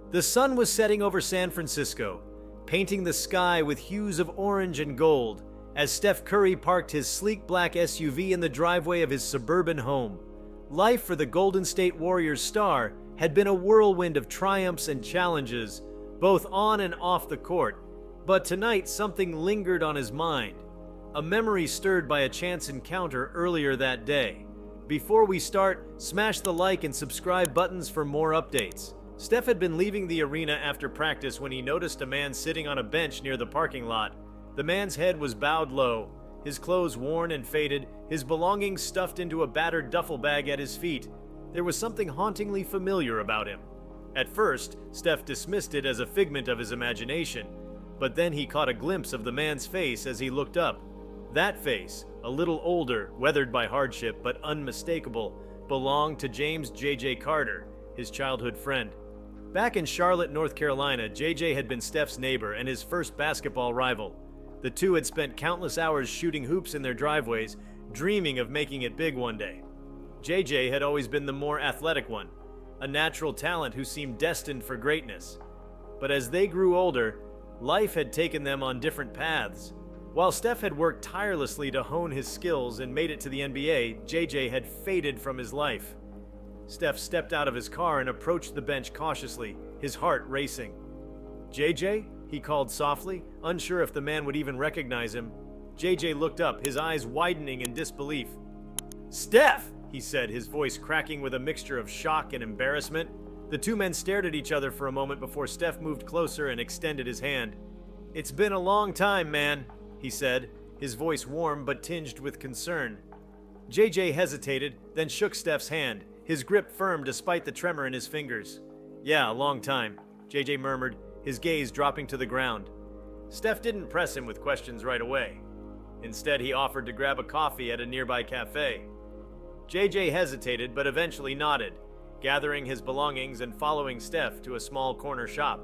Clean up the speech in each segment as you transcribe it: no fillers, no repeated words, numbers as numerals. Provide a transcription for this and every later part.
The sun was setting over San Francisco, painting the sky with hues of orange and gold as Steph Curry parked his sleek black SUV in the driveway of his suburban home. Life for the Golden State Warriors star had been a whirlwind of triumphs and challenges, both on and off the court, but tonight something lingered on his mind, a memory stirred by a chance encounter earlier that day. Before we start, smash the like and subscribe buttons for more updates. Steph had been leaving the arena after practice when he noticed a man sitting on a bench near the parking lot. The man's head was bowed low, his clothes worn and faded, his belongings stuffed into a battered duffel bag at his feet. There was something hauntingly familiar about him. At first, Steph dismissed it as a figment of his imagination, but then he caught a glimpse of the man's face as he looked up. That face, a little older, weathered by hardship but unmistakable, belonged to James J.J. Carter, his childhood friend. Back in Charlotte, North Carolina, J.J. had been Steph's neighbor and his first basketball rival. The two had spent countless hours shooting hoops in their driveways, dreaming of making it big one day. J.J. had always been the more athletic one, a natural talent who seemed destined for greatness. But as they grew older, life had taken them on different paths. While Steph had worked tirelessly to hone his skills and made it to the NBA, J.J. had faded from his life. Steph stepped out of his car and approached the bench cautiously, his heart racing. "J.J.?" he called softly, unsure if the man would even recognize him. J.J. looked up, his eyes widening in disbelief. "Steph!" he said, his voice cracking with a mixture of shock and embarrassment. The two men stared at each other for a moment before Steph moved closer and extended his hand. "It's been a long time, man," he said, his voice warm but tinged with concern. J.J. hesitated, then shook Steph's hand, his grip firm despite the tremor in his fingers. "Yeah, a long time," J.J. murmured, his gaze dropping to the ground. Steph didn't press him with questions right away. Instead, he offered to grab a coffee at a nearby cafe. J.J. hesitated but eventually nodded, gathering his belongings and following Steph to a small corner shop.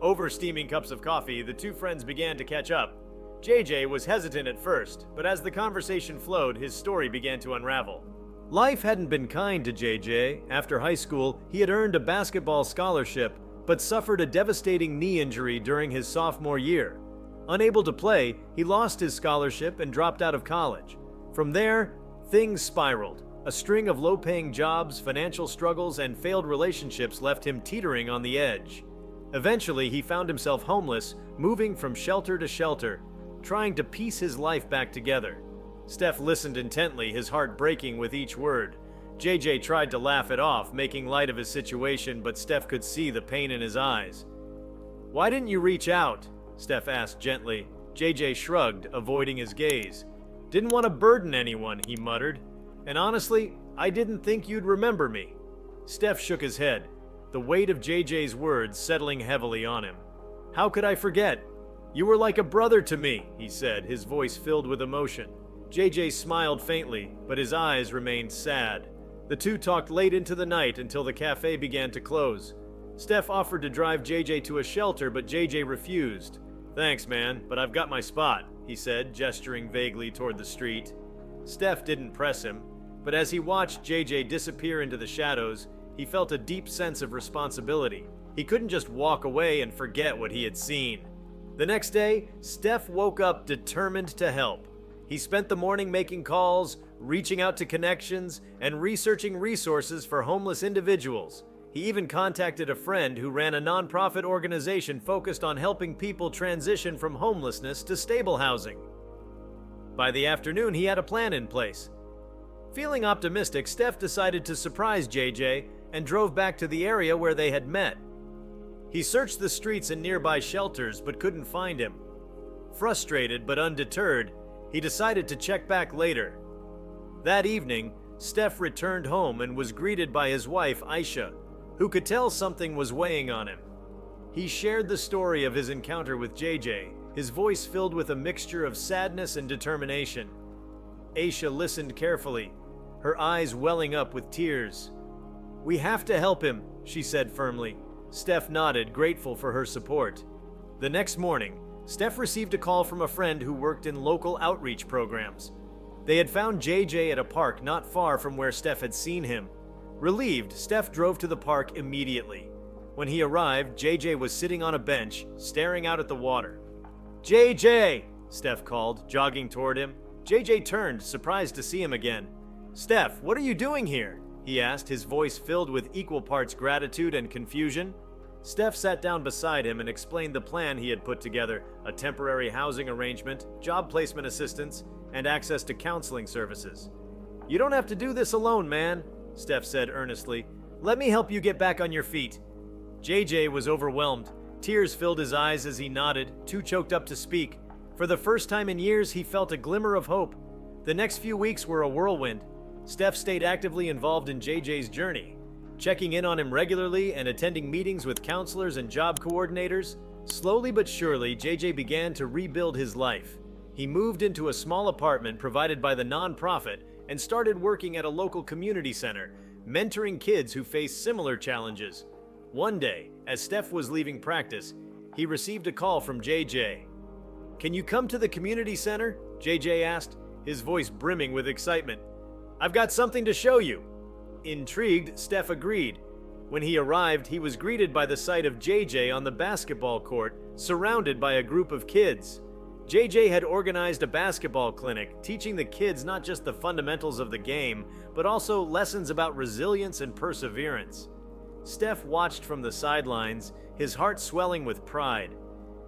Over steaming cups of coffee, the two friends began to catch up. J.J. was hesitant at first, but as the conversation flowed, his story began to unravel. Life hadn't been kind to J.J. After high school, he had earned a basketball scholarship, but suffered a devastating knee injury during his sophomore year. Unable to play, he lost his scholarship and dropped out of college. From there, things spiraled. A string of low-paying jobs, financial struggles, and failed relationships left him teetering on the edge. Eventually, he found himself homeless, moving from shelter to shelter, trying to piece his life back together. Steph listened intently, his heart breaking with each word. J.J. tried to laugh it off, making light of his situation, but Steph could see the pain in his eyes. "Why didn't you reach out?" Steph asked gently. J.J. shrugged, avoiding his gaze. "Didn't want to burden anyone," he muttered. "And honestly, I didn't think you'd remember me." Steph shook his head, the weight of J.J.'s words settling heavily on him. "How could I forget? You were like a brother to me," he said, his voice filled with emotion. J.J. smiled faintly, but his eyes remained sad. The two talked late into the night until the cafe began to close. Steph offered to drive J.J. to a shelter, but J.J. refused. "Thanks, man, but I've got my spot," he said, gesturing vaguely toward the street. Steph didn't press him, but as he watched J.J. disappear into the shadows, he felt a deep sense of responsibility. He couldn't just walk away and forget what he had seen. The next day, Steph woke up determined to help. He spent the morning making calls, reaching out to connections, and researching resources for homeless individuals. He even contacted a friend who ran a nonprofit organization focused on helping people transition from homelessness to stable housing. By the afternoon, he had a plan in place. Feeling optimistic, Steph decided to surprise J.J. and drove back to the area where they had met. He searched the streets and nearby shelters but couldn't find him. Frustrated but undeterred, he decided to check back later. That evening, Steph returned home and was greeted by his wife, Aisha, who could tell something was weighing on him. He shared the story of his encounter with J.J., his voice filled with a mixture of sadness and determination. Aisha listened carefully, her eyes welling up with tears. "We have to help him," she said firmly. Steph nodded, grateful for her support. The next morning, Steph received a call from a friend who worked in local outreach programs. They had found J.J. at a park not far from where Steph had seen him. Relieved, Steph drove to the park immediately. When he arrived, JJ was sitting on a bench, staring out at the water. JJ! Steph called, jogging toward him. JJ turned, surprised to see him again. Steph, what are you doing here? He asked, his voice filled with equal parts gratitude and confusion. Steph sat down beside him and explained the plan he had put together, a temporary housing arrangement, job placement assistance, and access to counseling services. You don't have to do this alone, man, Steph said earnestly. Let me help you get back on your feet. JJ was overwhelmed. Tears filled his eyes as he nodded, too choked up to speak. For the first time in years, he felt a glimmer of hope. The next few weeks were a whirlwind. Steph stayed actively involved in JJ's journey, checking in on him regularly and attending meetings with counselors and job coordinators. Slowly but surely, JJ began to rebuild his life. He moved into a small apartment provided by the nonprofit and started working at a local community center, mentoring kids who face similar challenges. One day, as Steph was leaving practice, he received a call from JJ. Can you come to the community center? JJ asked, his voice brimming with excitement. I've got something to show you. Intrigued, Steph agreed. When he arrived, he was greeted by the sight of JJ on the basketball court, surrounded by a group of kids. JJ had organized a basketball clinic, teaching the kids not just the fundamentals of the game, but also lessons about resilience and perseverance. Steph watched from the sidelines, his heart swelling with pride.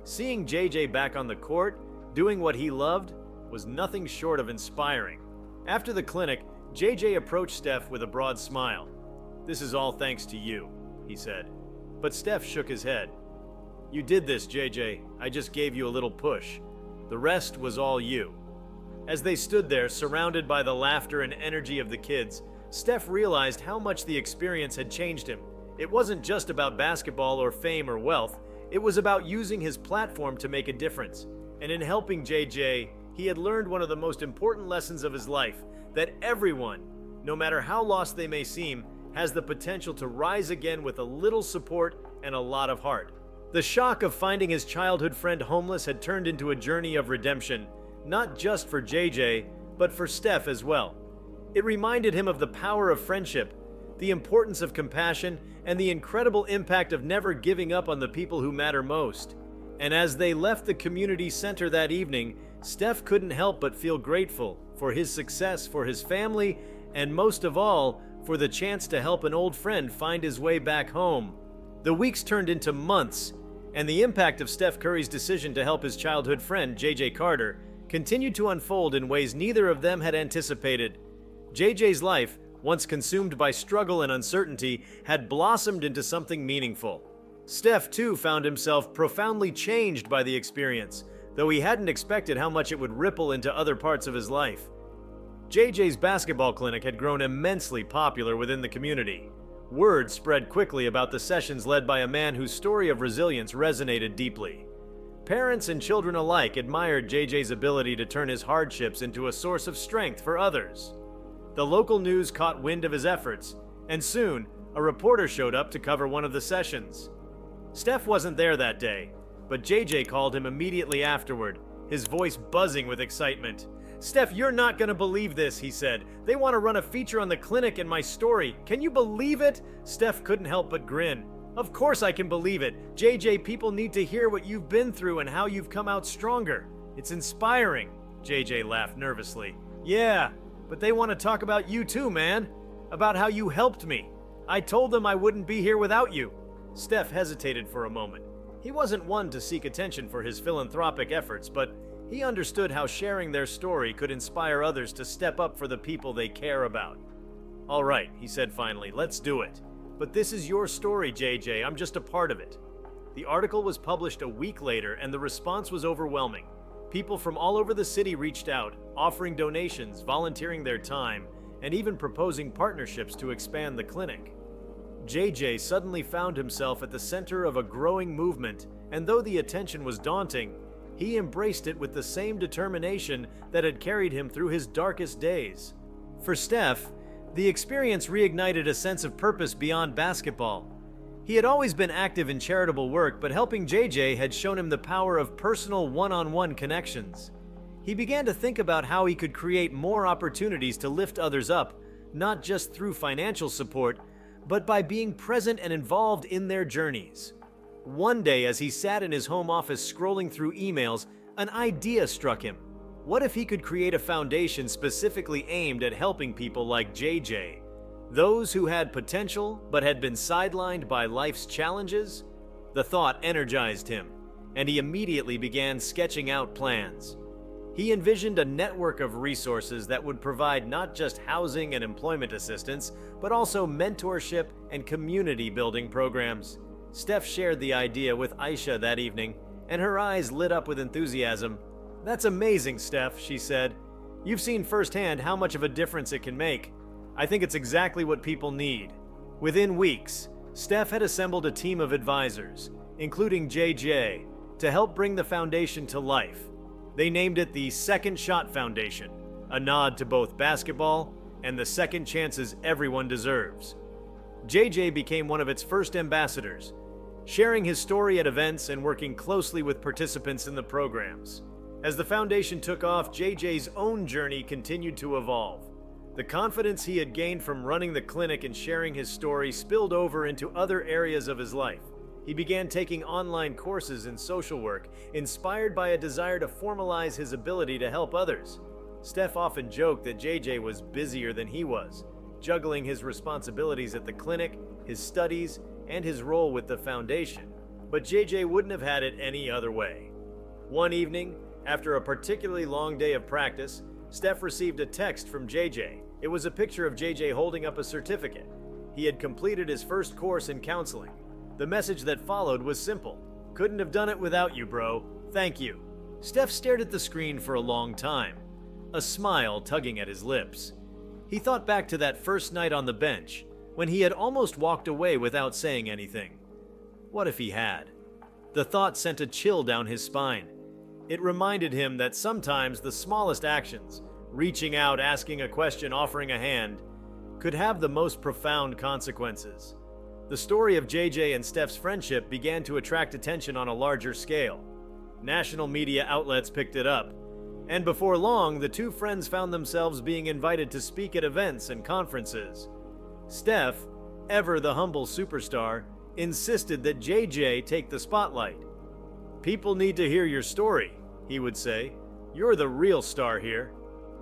Seeing JJ back on the court, doing what he loved, was nothing short of inspiring. After the clinic, JJ approached Steph with a broad smile. This is all thanks to you, he said. But Steph shook his head. You did this, JJ. I just gave you a little push. The rest was all you. As they stood there, surrounded by the laughter and energy of the kids, Steph realized how much the experience had changed him. It wasn't just about basketball or fame or wealth. It was about using his platform to make a difference. And in helping JJ, he had learned one of the most important lessons of his life, that everyone, no matter how lost they may seem, has the potential to rise again with a little support and a lot of heart. The shock of finding his childhood friend homeless had turned into a journey of redemption, not just for JJ, but for Steph as well. It reminded him of the power of friendship, the importance of compassion, and the incredible impact of never giving up on the people who matter most. And as they left the community center that evening, Steph couldn't help but feel grateful for his success, for his family, and most of all, for the chance to help an old friend find his way back home. The weeks turned into months, and the impact of Steph Curry's decision to help his childhood friend, JJ Carter, continued to unfold in ways neither of them had anticipated. JJ's life, once consumed by struggle and uncertainty, had blossomed into something meaningful. Steph, too, found himself profoundly changed by the experience, though he hadn't expected how much it would ripple into other parts of his life. JJ's basketball clinic had grown immensely popular within the community. Word spread quickly about the sessions led by a man whose story of resilience resonated deeply. Parents and children alike admired JJ's ability to turn his hardships into a source of strength for others. The local news caught wind of his efforts, and soon, a reporter showed up to cover one of the sessions. Steph wasn't there that day, but JJ called him immediately afterward, his voice buzzing with excitement. Steph, you're not gonna believe this, he said. They want to run a feature on the clinic and my story. Can you believe it? Steph couldn't help but grin. Of course I can believe it. JJ, people need to hear what you've been through and how you've come out stronger. It's inspiring. JJ laughed nervously. Yeah, but they want to talk about you too, man. About how you helped me. I told them I wouldn't be here without you. Steph hesitated for a moment. He wasn't one to seek attention for his philanthropic efforts, but he understood how sharing their story could inspire others to step up for the people they care about. All right, he said finally, let's do it. But this is your story, JJ. I'm just a part of it. The article was published a week later, and the response was overwhelming. People from all over the city reached out, offering donations, volunteering their time, and even proposing partnerships to expand the clinic. JJ suddenly found himself at the center of a growing movement, and though the attention was daunting, he embraced it with the same determination that had carried him through his darkest days. For Steph, the experience reignited a sense of purpose beyond basketball. He had always been active in charitable work, but helping JJ had shown him the power of personal one-on-one connections. He began to think about how he could create more opportunities to lift others up, not just through financial support, but by being present and involved in their journeys. One day, as he sat in his home office scrolling through emails, an idea struck him. What if he could create a foundation specifically aimed at helping people like JJ? Those who had potential but had been sidelined by life's challenges? The thought energized him, and he immediately began sketching out plans. He envisioned a network of resources that would provide not just housing and employment assistance, but also mentorship and community building programs. Steph shared the idea with Aisha that evening, and her eyes lit up with enthusiasm. "That's amazing, Steph," she said. "You've seen firsthand how much of a difference it can make. I think it's exactly what people need." Within weeks, Steph had assembled a team of advisors, including JJ, to help bring the foundation to life. They named it the Second Shot Foundation, a nod to both basketball and the second chances everyone deserves. JJ became one of its first ambassadors, sharing his story at events and working closely with participants in the programs. As the foundation took off, JJ's own journey continued to evolve. The confidence he had gained from running the clinic and sharing his story spilled over into other areas of his life. He began taking online courses in social work, inspired by a desire to formalize his ability to help others. Steph often joked that JJ was busier than he was, juggling his responsibilities at the clinic, his studies, and his role with the foundation. But JJ wouldn't have had it any other way. One evening, after a particularly long day of practice, Steph received a text from JJ. It was a picture of JJ holding up a certificate. He had completed his first course in counseling. The message that followed was simple. "Couldn't have done it without you, bro. Thank you." Steph stared at the screen for a long time, a smile tugging at his lips. He thought back to that first night on the bench, when he had almost walked away without saying anything. What if he had? The thought sent a chill down his spine. It reminded him that sometimes the smallest actions, reaching out, asking a question, offering a hand, could have the most profound consequences. The story of JJ and Steph's friendship began to attract attention on a larger scale. National media outlets picked it up, and before long, the two friends found themselves being invited to speak at events and conferences. Steph, ever the humble superstar, insisted that JJ take the spotlight. "People need to hear your story," he would say. "You're the real star here."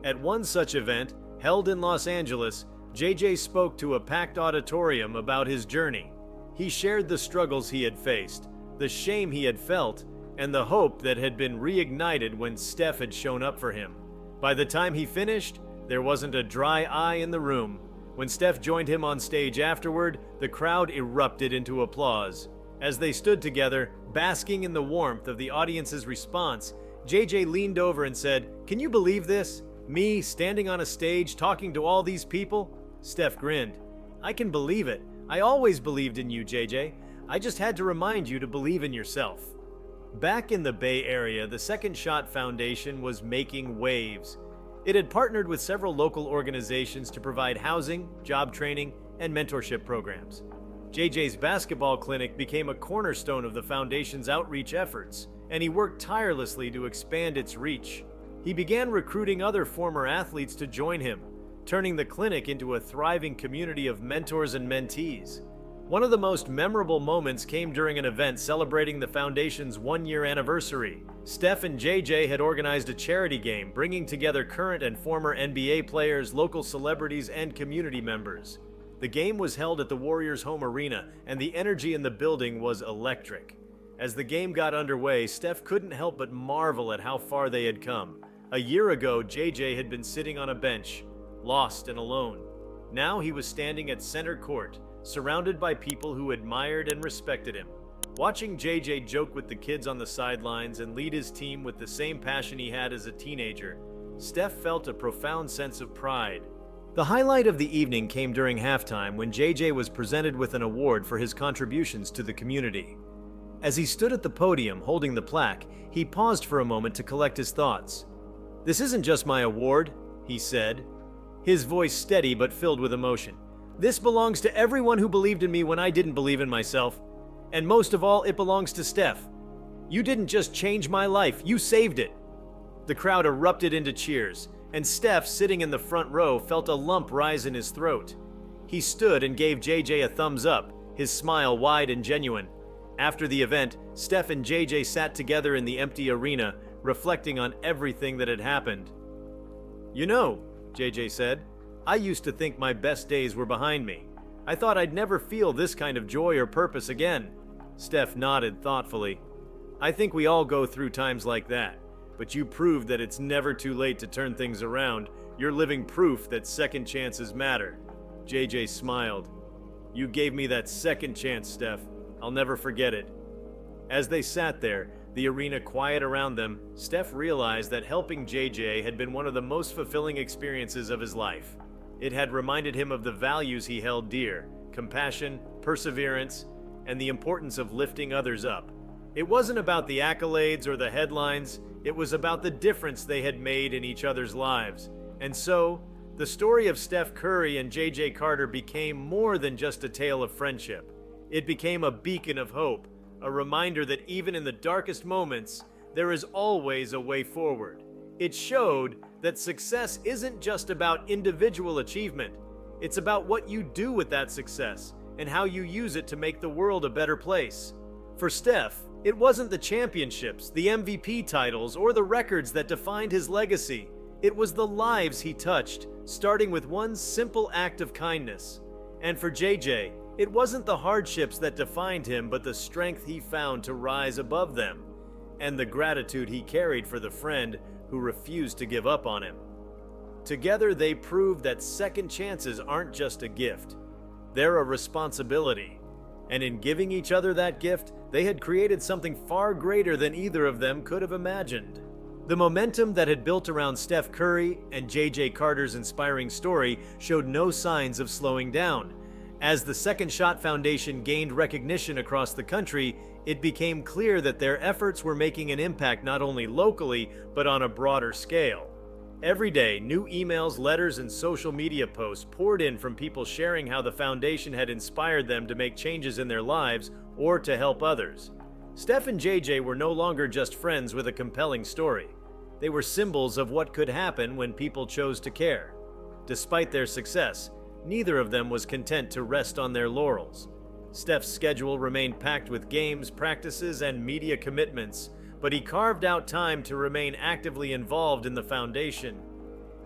At one such event, held in Los Angeles, JJ spoke to a packed auditorium about his journey. He shared the struggles he had faced, the shame he had felt, and the hope that had been reignited when Steph had shown up for him. By the time he finished, there wasn't a dry eye in the room. When Steph joined him on stage afterward, the crowd erupted into applause. As they stood together, basking in the warmth of the audience's response, JJ leaned over and said, "Can you believe this? Me standing on a stage talking to all these people?" Steph grinned. "I can believe it. I always believed in you, JJ. I just had to remind you to believe in yourself." Back in the Bay Area, the Second Shot Foundation was making waves. It had partnered with several local organizations to provide housing, job training, and mentorship programs. JJ's basketball clinic became a cornerstone of the foundation's outreach efforts, and he worked tirelessly to expand its reach. He began recruiting other former athletes to join him, turning the clinic into a thriving community of mentors and mentees. One of the most memorable moments came during an event celebrating the foundation's one-year anniversary. Steph and JJ had organized a charity game, bringing together current and former NBA players, local celebrities, and community members. The game was held at the Warriors' home arena, and the energy in the building was electric. As the game got underway, Steph couldn't help but marvel at how far they had come. A year ago, JJ had been sitting on a bench, lost and alone. Now he was standing at center court, surrounded by people who admired and respected him. Watching JJ joke with the kids on the sidelines and lead his team with the same passion he had as a teenager, Steph felt a profound sense of pride. The highlight of the evening came during halftime when JJ was presented with an award for his contributions to the community. As he stood at the podium holding the plaque, he paused for a moment to collect his thoughts. "This isn't just my award," he said, his voice steady but filled with emotion. "This belongs to everyone who believed in me when I didn't believe in myself. And most of all, it belongs to Steph. You didn't just change my life, you saved it." The crowd erupted into cheers, and Steph, sitting in the front row, felt a lump rise in his throat. He stood and gave JJ a thumbs up, his smile wide and genuine. After the event, Steph and JJ sat together in the empty arena, reflecting on everything that had happened. "You know," JJ said, "I used to think my best days were behind me. I thought I'd never feel this kind of joy or purpose again." Steph nodded thoughtfully. "I think we all go through times like that, but you proved that it's never too late to turn things around. You're living proof that second chances matter." JJ smiled. "You gave me that second chance, Steph. I'll never forget it." As they sat there, the arena quiet around them, Steph realized that helping JJ had been one of the most fulfilling experiences of his life. It had reminded him of the values he held dear: compassion, perseverance, and the importance of lifting others up. It wasn't about the accolades or the headlines, it was about the difference they had made in each other's lives. And so, the story of Steph Curry and JJ Carter became more than just a tale of friendship. It became a beacon of hope, a reminder that even in the darkest moments, there is always a way forward. It showed that success isn't just about individual achievement, it's about what you do with that success and how you use it to make the world a better place. For Steph, it wasn't the championships, the MVP titles, or the records that defined his legacy. It was the lives he touched, starting with one simple act of kindness. And for JJ, it wasn't the hardships that defined him, but the strength he found to rise above them, and the gratitude he carried for the friend who refused to give up on him. Together, they proved that second chances aren't just a gift. They're a responsibility. And in giving each other that gift, they had created something far greater than either of them could have imagined. The momentum that had built around Steph Curry and JJ Carter's inspiring story showed no signs of slowing down. As the Second Shot Foundation gained recognition across the country, it became clear that their efforts were making an impact not only locally, but on a broader scale. Every day, new emails, letters, and social media posts poured in from people sharing how the foundation had inspired them to make changes in their lives or to help others. Steph and JJ were no longer just friends with a compelling story. They were symbols of what could happen when people chose to care. Despite their success, neither of them was content to rest on their laurels. Steph's schedule remained packed with games, practices, and media commitments, but he carved out time to remain actively involved in the foundation.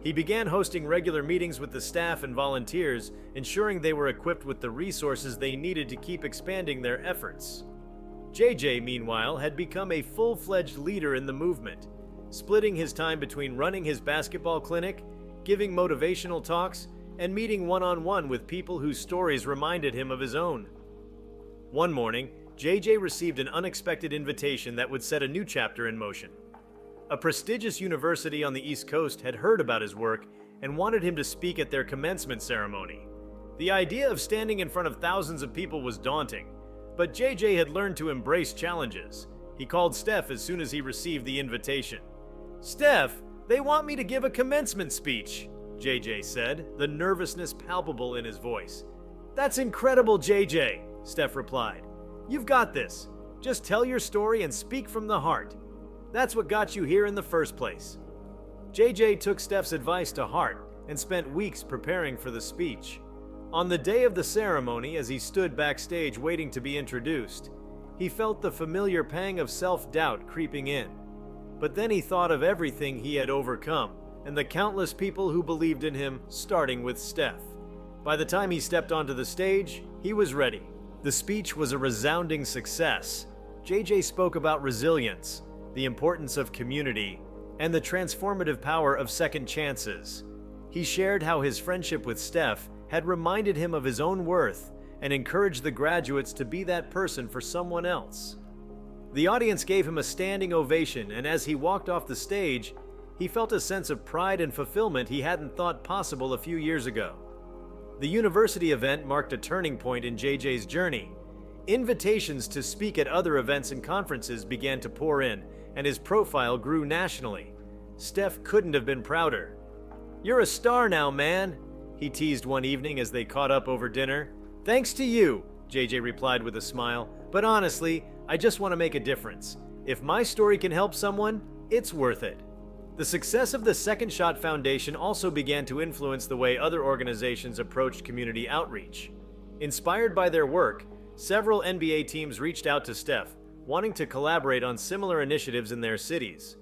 He began hosting regular meetings with the staff and volunteers, ensuring they were equipped with the resources they needed to keep expanding their efforts. JJ, meanwhile, had become a full-fledged leader in the movement, splitting his time between running his basketball clinic, giving motivational talks, and meeting one-on-one with people whose stories reminded him of his own. One morning, JJ received an unexpected invitation that would set a new chapter in motion. A prestigious university on the East Coast had heard about his work and wanted him to speak at their commencement ceremony. The idea of standing in front of thousands of people was daunting, but JJ had learned to embrace challenges. He called Steph as soon as he received the invitation. "Steph, they want me to give a commencement speech," JJ said, the nervousness palpable in his voice. "That's incredible, JJ," Steph replied. "You've got this. Just tell your story and speak from the heart. That's what got you here in the first place." JJ took Steph's advice to heart and spent weeks preparing for the speech. On the day of the ceremony, as he stood backstage waiting to be introduced, he felt the familiar pang of self-doubt creeping in. But then he thought of everything he had overcome and the countless people who believed in him, starting with Steph. By the time he stepped onto the stage, he was ready. The speech was a resounding success. JJ spoke about resilience, the importance of community, and the transformative power of second chances. He shared how his friendship with Steph had reminded him of his own worth and encouraged the graduates to be that person for someone else. The audience gave him a standing ovation, and as he walked off the stage, he felt a sense of pride and fulfillment he hadn't thought possible a few years ago. The university event marked a turning point in JJ's journey. Invitations to speak at other events and conferences began to pour in, and his profile grew nationally. Steph couldn't have been prouder. "You're a star now, man," he teased one evening as they caught up over dinner. "Thanks to you," JJ replied with a smile, "but honestly, I just want to make a difference. If my story can help someone, it's worth it." The success of the Second Shot Foundation also began to influence the way other organizations approached community outreach. Inspired by their work, several NBA teams reached out to Steph, wanting to collaborate on similar initiatives in their cities.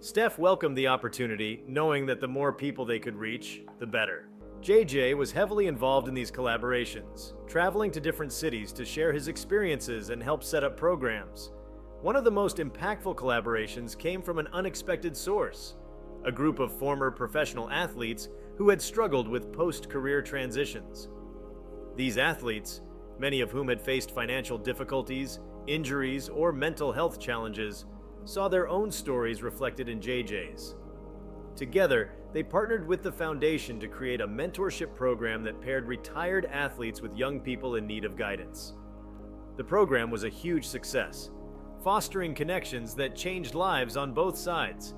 Steph welcomed the opportunity, knowing that the more people they could reach, the better. JJ was heavily involved in these collaborations, traveling to different cities to share his experiences and help set up programs. One of the most impactful collaborations came from an unexpected source: a group of former professional athletes who had struggled with post-career transitions. These athletes, many of whom had faced financial difficulties, injuries, or mental health challenges, saw their own stories reflected in JJ's. Together, they partnered with the foundation to create a mentorship program that paired retired athletes with young people in need of guidance. The program was a huge success, fostering connections that changed lives on both sides.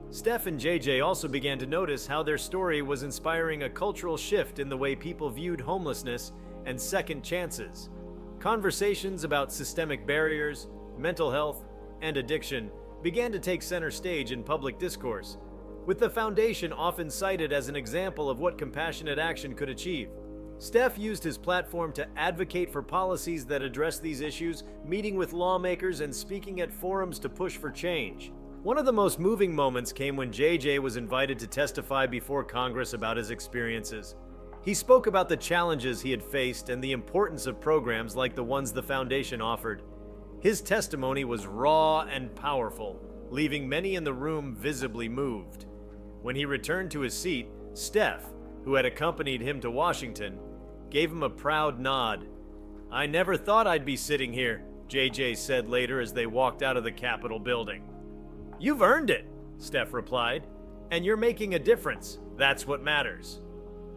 Steph and JJ also began to notice how their story was inspiring a cultural shift in the way people viewed homelessness and second chances. Conversations about systemic barriers, mental health, and addiction began to take center stage in public discourse, with the foundation often cited as an example of what compassionate action could achieve. Steph used his platform to advocate for policies that address these issues, meeting with lawmakers and speaking at forums to push for change. One of the most moving moments came when JJ was invited to testify before Congress about his experiences. He spoke about the challenges he had faced and the importance of programs like the ones the foundation offered. His testimony was raw and powerful, leaving many in the room visibly moved. When he returned to his seat, Steph, who had accompanied him to Washington, gave him a proud nod. "I never thought I'd be sitting here," JJ said later as they walked out of the Capitol building. "You've earned it," Steph replied, "and you're making a difference. That's what matters."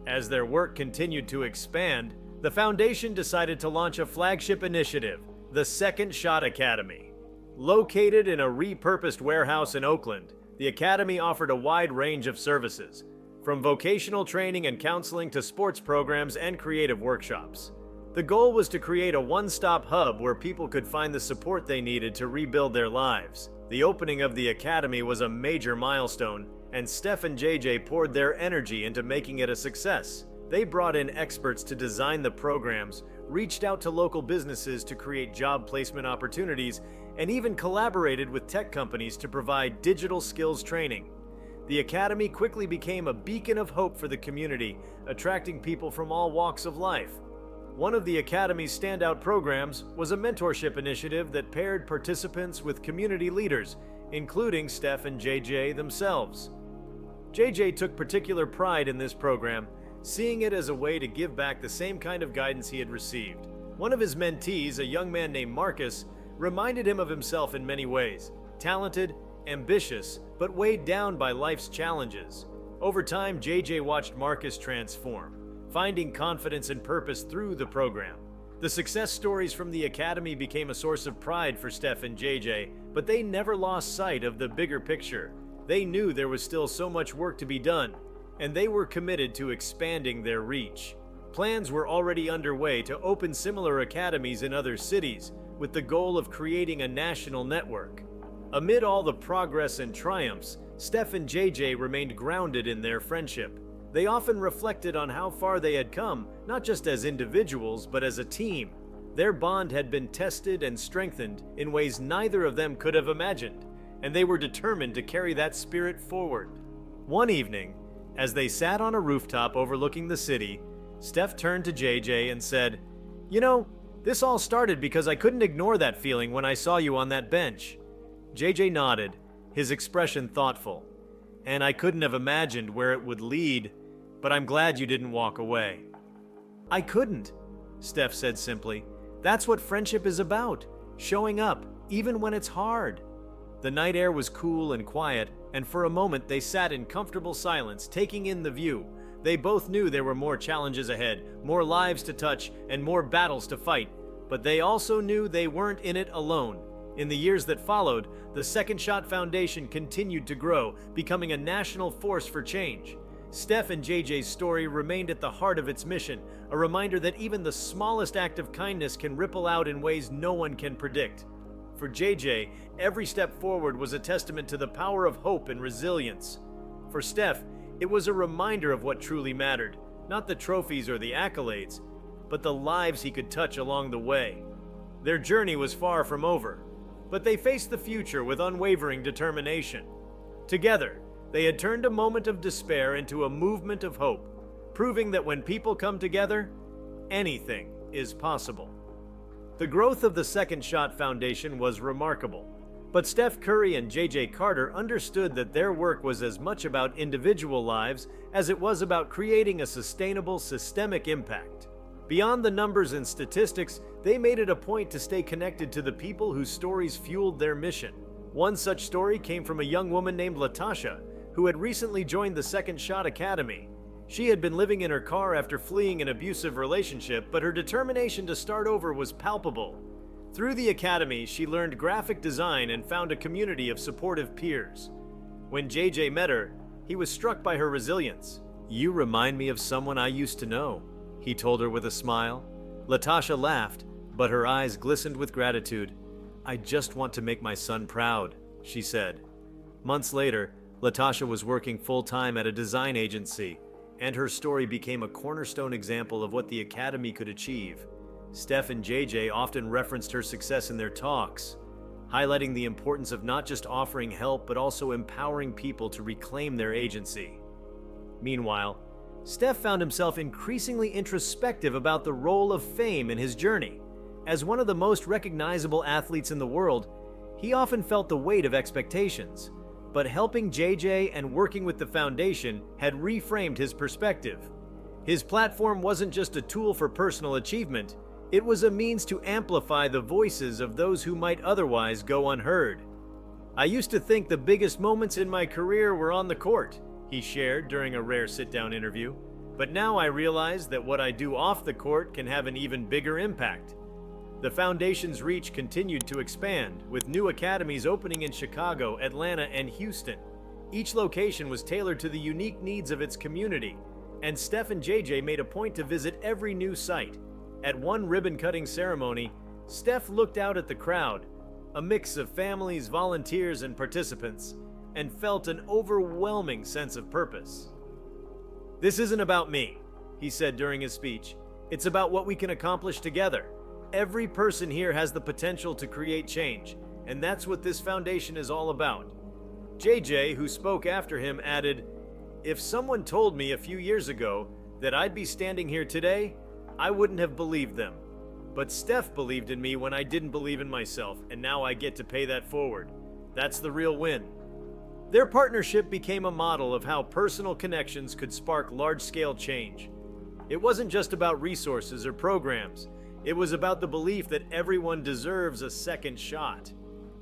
As their work continued to expand, the foundation decided to launch a flagship initiative, the Second Shot Academy. Located in a repurposed warehouse in Oakland, the Academy offered a wide range of services, from vocational training and counseling to sports programs and creative workshops. The goal was to create a one-stop hub where people could find the support they needed to rebuild their lives. The opening of the Academy was a major milestone, and Steph and JJ poured their energy into making it a success. They brought in experts to design the programs, reached out to local businesses to create job placement opportunities, and even collaborated with tech companies to provide digital skills training. The Academy quickly became a beacon of hope for the community, attracting people from all walks of life. One of the Academy's standout programs was a mentorship initiative that paired participants with community leaders, including Steph and JJ themselves. JJ took particular pride in this program, seeing it as a way to give back the same kind of guidance he had received. One of his mentees, a young man named Marcus, reminded him of himself in many ways: talented, ambitious, but weighed down by life's challenges. Over time, JJ watched Marcus transform, finding confidence and purpose through the program. The success stories from the Academy became a source of pride for Steph and JJ, but they never lost sight of the bigger picture. They knew there was still so much work to be done, and they were committed to expanding their reach. Plans were already underway to open similar academies in other cities, with the goal of creating a national network. Amid all the progress and triumphs, Steph and JJ remained grounded in their friendship. They often reflected on how far they had come, not just as individuals, but as a team. Their bond had been tested and strengthened in ways neither of them could have imagined, and they were determined to carry that spirit forward. One evening, as they sat on a rooftop overlooking the city, Steph turned to JJ and said, "You know, this all started because I couldn't ignore that feeling when I saw you on that bench." JJ nodded, his expression thoughtful. "And I couldn't have imagined where it would lead, but I'm glad you didn't walk away." "I couldn't," Steph said simply. "That's what friendship is about, showing up, even when it's hard." The night air was cool and quiet, and for a moment they sat in comfortable silence, taking in the view. They both knew there were more challenges ahead, more lives to touch, and more battles to fight, but they also knew they weren't in it alone. In the years that followed, the Second Shot Foundation continued to grow, becoming a national force for change. Steph and JJ's story remained at the heart of its mission, a reminder that even the smallest act of kindness can ripple out in ways no one can predict. For JJ, every step forward was a testament to the power of hope and resilience. For Steph, it was a reminder of what truly mattered, not the trophies or the accolades, but the lives he could touch along the way. Their journey was far from over, but they faced the future with unwavering determination. Together, they had turned a moment of despair into a movement of hope, proving that when people come together, anything is possible. The growth of the Second Shot Foundation was remarkable, but Steph Curry and JJ Carter understood that their work was as much about individual lives as it was about creating a sustainable, systemic impact. Beyond the numbers and statistics, they made it a point to stay connected to the people whose stories fueled their mission. One such story came from a young woman named Latasha, who had recently joined the Second Shot Academy. She had been living in her car after fleeing an abusive relationship, but her determination to start over was palpable. Through the academy, she learned graphic design and found a community of supportive peers. When JJ met her, he was struck by her resilience. "You remind me of someone I used to know," he told her with a smile. Latasha laughed, but her eyes glistened with gratitude. "I just want to make my son proud," she said. Months later, Latasha was working full-time at a design agency, and her story became a cornerstone example of what the Academy could achieve. Steph and JJ often referenced her success in their talks, highlighting the importance of not just offering help but also empowering people to reclaim their agency. Meanwhile, Steph found himself increasingly introspective about the role of fame in his journey. As one of the most recognizable athletes in the world, he often felt the weight of expectations. But helping JJ and working with the foundation had reframed his perspective. His platform wasn't just a tool for personal achievement, it was a means to amplify the voices of those who might otherwise go unheard. "I used to think the biggest moments in my career were on the court," he shared during a rare sit-down interview. "But now I realize that what I do off the court can have an even bigger impact." The foundation's reach continued to expand, with new academies opening in Chicago, Atlanta, and Houston. Each location was tailored to the unique needs of its community, and Steph and JJ made a point to visit every new site. At one ribbon-cutting ceremony, Steph looked out at the crowd, a mix of families, volunteers, and participants, and felt an overwhelming sense of purpose. "This isn't about me," he said during his speech. "It's about what we can accomplish together. Every person here has the potential to create change, and that's what this foundation is all about." JJ, who spoke after him, added, "If someone told me a few years ago that I'd be standing here today, I wouldn't have believed them. But Steph believed in me when I didn't believe in myself, and now I get to pay that forward. That's the real win." Their partnership became a model of how personal connections could spark large-scale change. It wasn't just about resources or programs. It was about the belief that everyone deserves a second shot.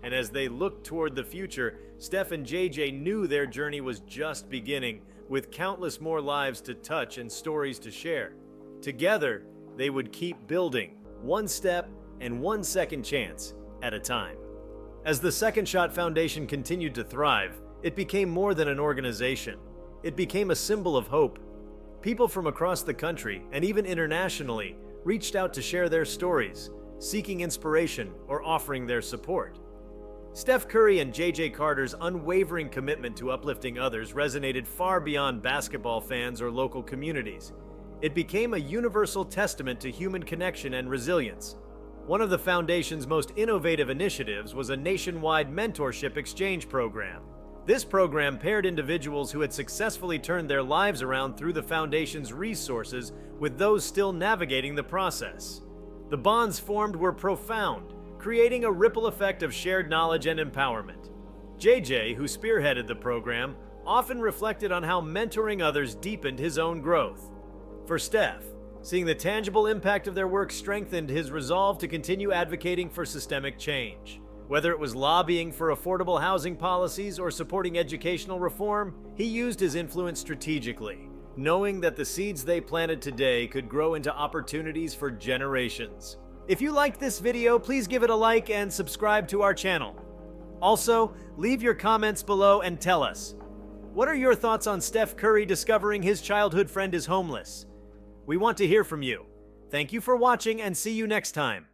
And as they looked toward the future, Steph and JJ knew their journey was just beginning, with countless more lives to touch and stories to share. Together, they would keep building, one step and one second chance at a time. As the Second Shot Foundation continued to thrive, it became more than an organization. It became a symbol of hope. People from across the country, and even internationally, reached out to share their stories, seeking inspiration or offering their support. Steph Curry and JJ Carter's unwavering commitment to uplifting others resonated far beyond basketball fans or local communities. It became a universal testament to human connection and resilience. One of the foundation's most innovative initiatives was a nationwide mentorship exchange program. This program paired individuals who had successfully turned their lives around through the foundation's resources with those still navigating the process. The bonds formed were profound, creating a ripple effect of shared knowledge and empowerment. JJ, who spearheaded the program, often reflected on how mentoring others deepened his own growth. For Steph, seeing the tangible impact of their work strengthened his resolve to continue advocating for systemic change. Whether it was lobbying for affordable housing policies or supporting educational reform, he used his influence strategically, knowing that the seeds they planted today could grow into opportunities for generations. If you liked this video, please give it a like and subscribe to our channel. Also, leave your comments below and tell us, what are your thoughts on Steph Curry discovering his childhood friend is homeless? We want to hear from you. Thank you for watching and see you next time.